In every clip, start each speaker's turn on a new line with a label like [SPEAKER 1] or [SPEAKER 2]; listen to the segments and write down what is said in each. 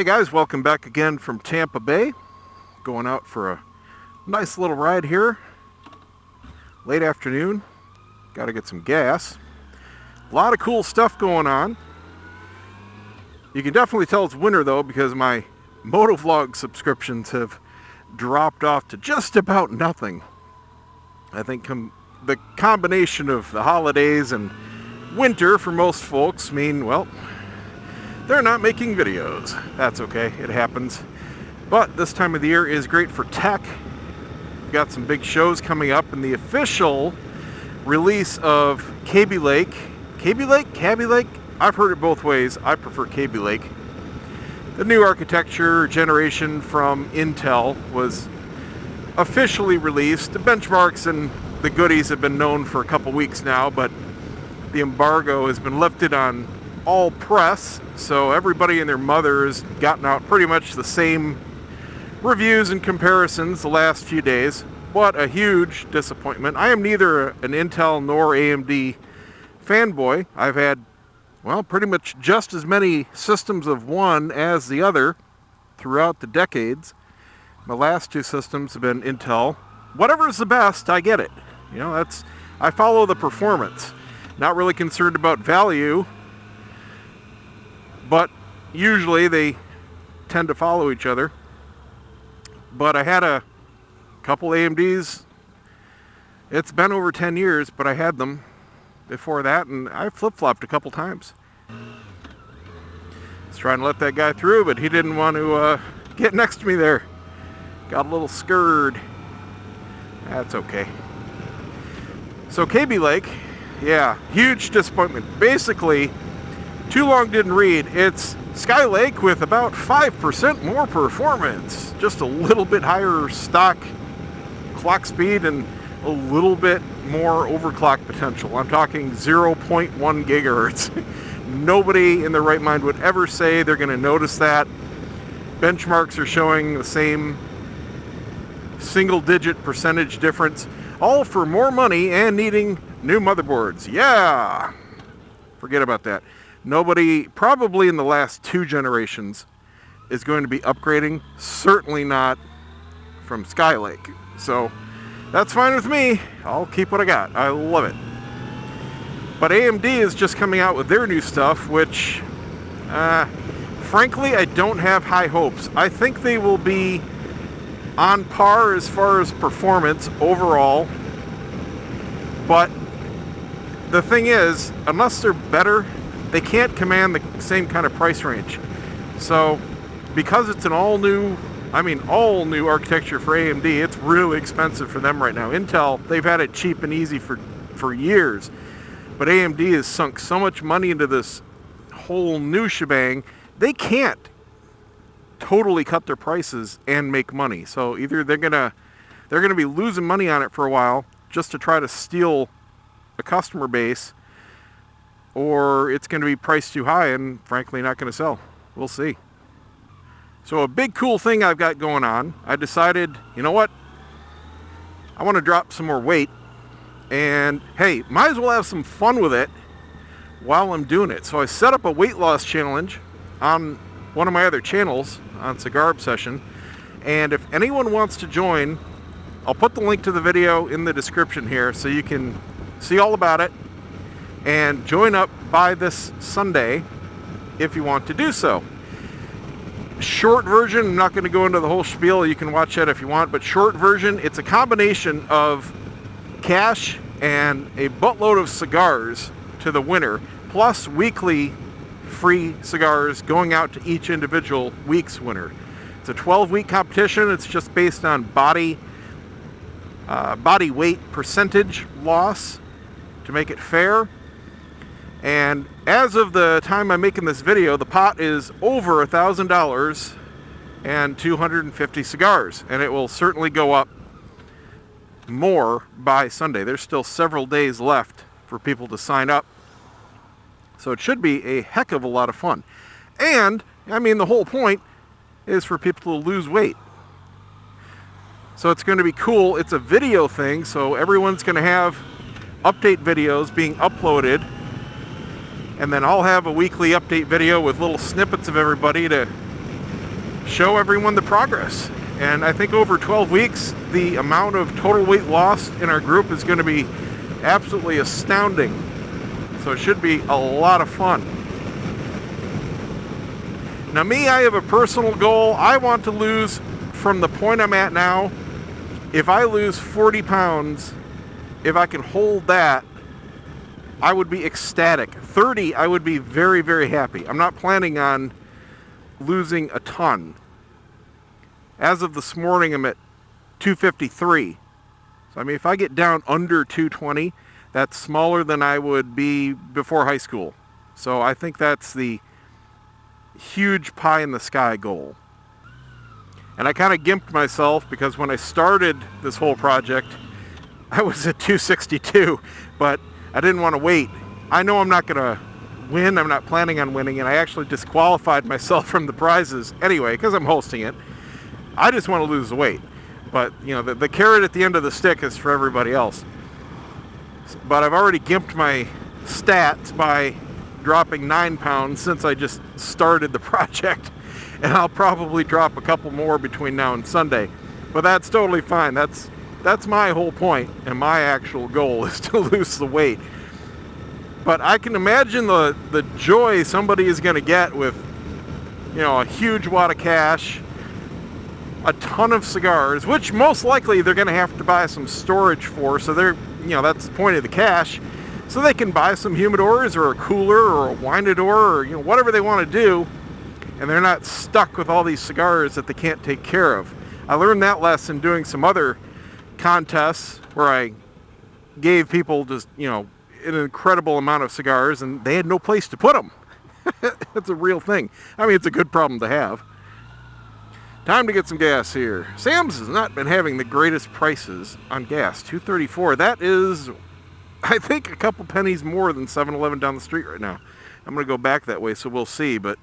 [SPEAKER 1] guys, welcome back again from Tampa Bay. Going out for a nice little ride here. Late afternoon. Got to get some gas. A lot of cool stuff going on. You can definitely tell it's winter though, because my motovlog subscriptions have dropped off to just about nothing. I think the combination of the holidays and winter for most folks mean, well, they're not making videos. That's okay, it happens. But this time of the year is great for tech. We've got some big shows coming up, and the official release of Kaby Lake. Kaby Lake? Kaby Lake? I've heard it both ways. I prefer Kaby Lake. The new architecture generation from Intel was officially released. The benchmarks and the goodies have been known for a couple weeks now, but the embargo has been lifted on all press, so everybody and their mother has gotten out pretty much the same reviews and comparisons the last few days. What a huge disappointment. I am neither an Intel nor AMD fanboy. I've had, well, pretty much just as many systems of one as the other throughout the decades. My last two systems have been Intel. Whatever's the best, I get it. You know, I follow the performance. Not really concerned about value, but usually they tend to follow each other. But I had a couple AMDs. It's been over 10 years, but I had them before that, and I flip-flopped a couple times. Was trying to let that guy through, but he didn't want to get next to me there. Got a little scared. That's okay. So Kaby Lake, yeah, huge disappointment. Basically, too long didn't read. It's Skylake with about 5% more performance. Just a little bit higher stock clock speed and a little bit more overclock potential. I'm talking 0.1 gigahertz. Nobody in their right mind would ever say they're going to notice that. Benchmarks are showing the same single-digit percentage difference, all for more money and needing new motherboards. Yeah! Forget about that. Nobody, probably in the last 2 generations, is going to be upgrading. Certainly not from Skylake. So that's fine with me. I'll keep what I got. I love it. But AMD is just coming out with their new stuff, which, frankly, I don't have high hopes. I think they will be on par as far as performance overall. But the thing is, unless they're better, they can't command the same kind of price range. So because it's an all new architecture for AMD, it's really expensive for them right now. Intel, they've had it cheap and easy for years. But AMD has sunk so much money into this whole new shebang, they can't totally cut their prices and make money. So either they're gonna be losing money on it for a while just to try to steal a customer base, or it's going to be priced too high and frankly not going to sell. We'll see. So a big cool thing I've got going on, I decided, you know what? I want to drop some more weight, and hey, might as well have some fun with it while I'm doing it. So I set up a weight loss challenge on one of my other channels on Cigar Obsession, and if anyone wants to join, I'll put the link to the video in the description here so you can see all about it and join up by this Sunday if you want to do so. Short version, I'm not going to go into the whole spiel, you can watch that if you want, but short version, it's a combination of cash and a buttload of cigars to the winner, plus weekly free cigars going out to each individual week's winner. It's a 12-week competition. It's just based on body weight percentage loss to make it fair. And as of the time I'm making this video, the pot is over $1,000 and 250 cigars, and it will certainly go up more by Sunday. There's still several days left for people to sign up, so it should be a heck of a lot of fun. And I mean, the whole point is for people to lose weight. So it's going to be cool. It's a video thing, so everyone's going to have update videos being uploaded, and then I'll have a weekly update video with little snippets of everybody to show everyone the progress. And I think over 12 weeks, the amount of total weight lost in our group is going to be absolutely astounding. So it should be a lot of fun. Now me, I have a personal goal. I want to lose from the point I'm at now. If I lose 40 pounds, if I can hold that, I would be ecstatic. 30, I would be very, very happy. I'm not planning on losing a ton. As of this morning, I'm at 253. So I mean, if I get down under 220, that's smaller than I would be before high school. So I think that's the huge pie in the sky goal. And I kind of gimped myself because when I started this whole project, I was at 262, but I didn't want to wait. I know I'm not going to win. I'm not planning on winning, and I actually disqualified myself from the prizes anyway because I'm hosting it. I just want to lose the weight. But, you know, the carrot at the end of the stick is for everybody else. But I've already gimped my stats by dropping 9 pounds since I just started the project. And I'll probably drop a couple more between now and Sunday. But that's totally fine. That's my whole point, and my actual goal is to lose the weight. But I can imagine the joy somebody is going to get with, you know, a huge wad of cash, a ton of cigars, which most likely they're going to have to buy some storage for. So they're, you know, that's the point of the cash. So they can buy some humidors or a cooler or a winedor or, you know, whatever they want to do. And they're not stuck with all these cigars that they can't take care of. I learned that lesson doing some other contests where I gave people just, you know, an incredible amount of cigars and they had no place to put them. It's a real thing. I mean, it's a good problem to have. Time to get some gas here. Sam's has not been having the greatest prices on gas. $2.34. That is, I think, a couple pennies more than 7-Eleven down the street right now. I'm going to go back that way, so we'll see. But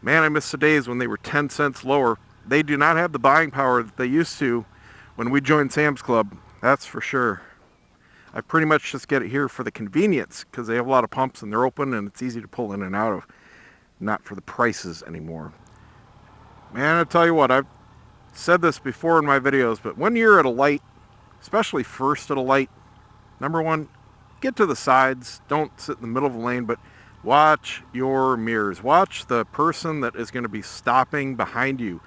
[SPEAKER 1] man, I miss the days when they were 10 cents lower. They do not have the buying power that they used to when we joined Sam's Club. That's for sure. I pretty much just get it here for the convenience because they have a lot of pumps and they're open and it's easy to pull in and out of. Not for the prices anymore. Man, I'll tell you what, I've said this before in my videos, but when you're at a light, especially first at a light, number one, get to the sides. Don't sit in the middle of the lane, but watch your mirrors. Watch the person that is going to be stopping behind you.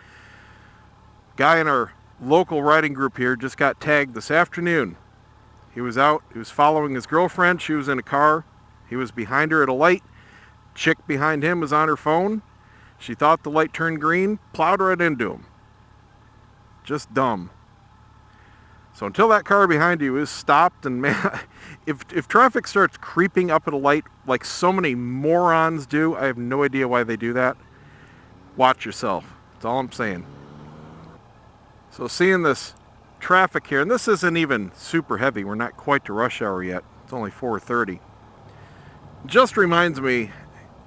[SPEAKER 1] Guy in our local riding group here just got tagged this afternoon. He was out, he was following his girlfriend, she was in a car, he was behind her at a light, chick behind him was on her phone, she thought the light turned green, plowed right into him. Just dumb. So until that car behind you is stopped, and man, if traffic starts creeping up at a light like so many morons do, I have no idea why they do that. Watch yourself. That's all I'm saying. So seeing this traffic here, and this isn't even super heavy. We're not quite to rush hour yet. It's only 4:30. Just reminds me,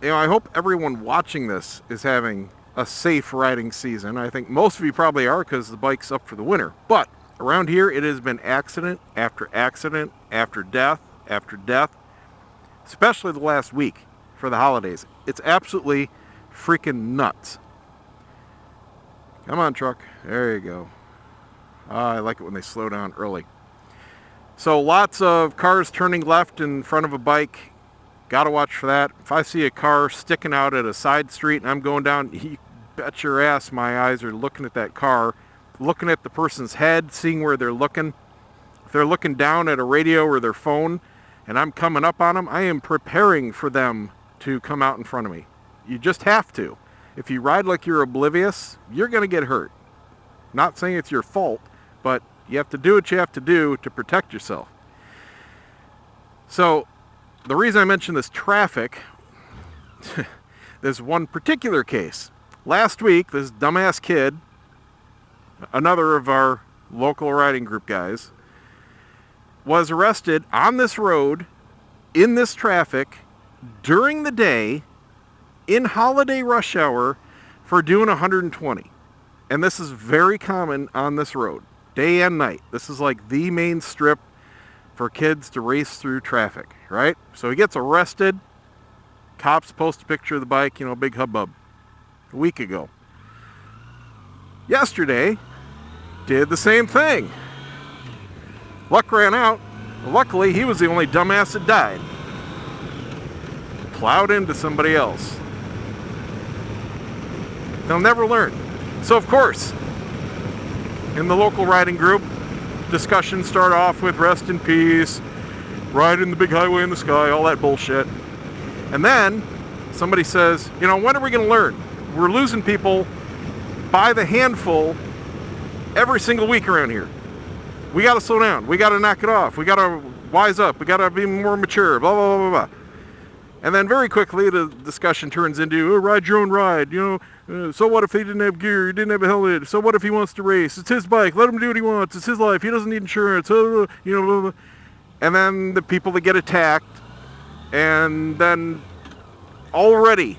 [SPEAKER 1] you know, I hope everyone watching this is having a safe riding season. I think most of you probably are because the bike's up for the winter. But around here, it has been accident after accident after death after death, especially the last week for the holidays. It's absolutely freaking nuts. Come on, truck. There you go. I like it when they slow down early. So lots of cars turning left in front of a bike. Got to watch for that. If I see a car sticking out at a side street and I'm going down, you bet your ass my eyes are looking at that car, looking at the person's head, seeing where they're looking. If they're looking down at a radio or their phone and I'm coming up on them, I am preparing for them to come out in front of me. You just have to. If you ride like you're oblivious, you're going to get hurt. Not saying it's your fault, but you have to do what you have to do to protect yourself. So the reason I mentioned this traffic, there's one particular case. Last week, this dumbass kid, another of our local riding group guys, was arrested on this road, in this traffic, during the day, in holiday rush hour, for doing 120. And this is very common on this road, day and night. This is like the main strip for kids to race through traffic, right? So he gets arrested. Cops post a picture of the bike, you know, big hubbub, a week ago. yesterday did the same thing. Luck ran out. Luckily, he was the only dumbass that died. Plowed into somebody else. They'll never learn. So, of course, in the local riding group, discussions start off with rest in peace, riding the big highway in the sky, all that bullshit. And then somebody says, you know, when are we going to learn? We're losing people by the handful every single week around here. We got to slow down. We got to knock it off. We got to wise up. We got to be more mature, blah, blah, blah, blah, blah. And then very quickly the discussion turns into, oh, ride your own ride, you know, so what if he didn't have gear, he didn't have a helmet, so what if he wants to race, it's his bike, let him do what he wants, it's his life, he doesn't need insurance, you know, blah, blah. And then the people that get attacked, and then already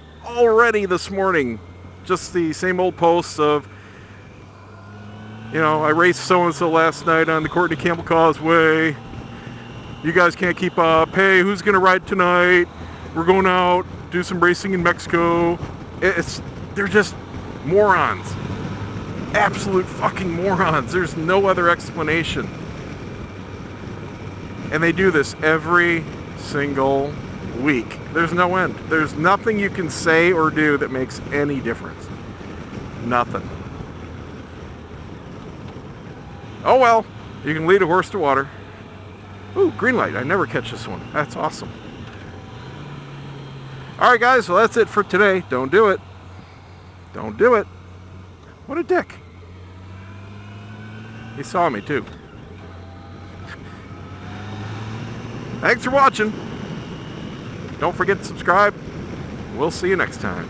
[SPEAKER 1] this morning, just the same old posts of, you know, I raced so-and-so last night on the Courtney Campbell Causeway, you guys can't keep up, hey, who's going to ride tonight? We're going out, do some racing in Mexico. They're just morons. Absolute fucking morons. There's no other explanation. And they do this every single week. There's no end. There's nothing you can say or do that makes any difference. Nothing. Oh well, you can lead a horse to water. Ooh, green light. I never catch this one. That's awesome. Alright guys, well that's it for today. Don't do it. Don't do it. What a dick. He saw me too. Thanks for watching. Don't forget to subscribe. We'll see you next time.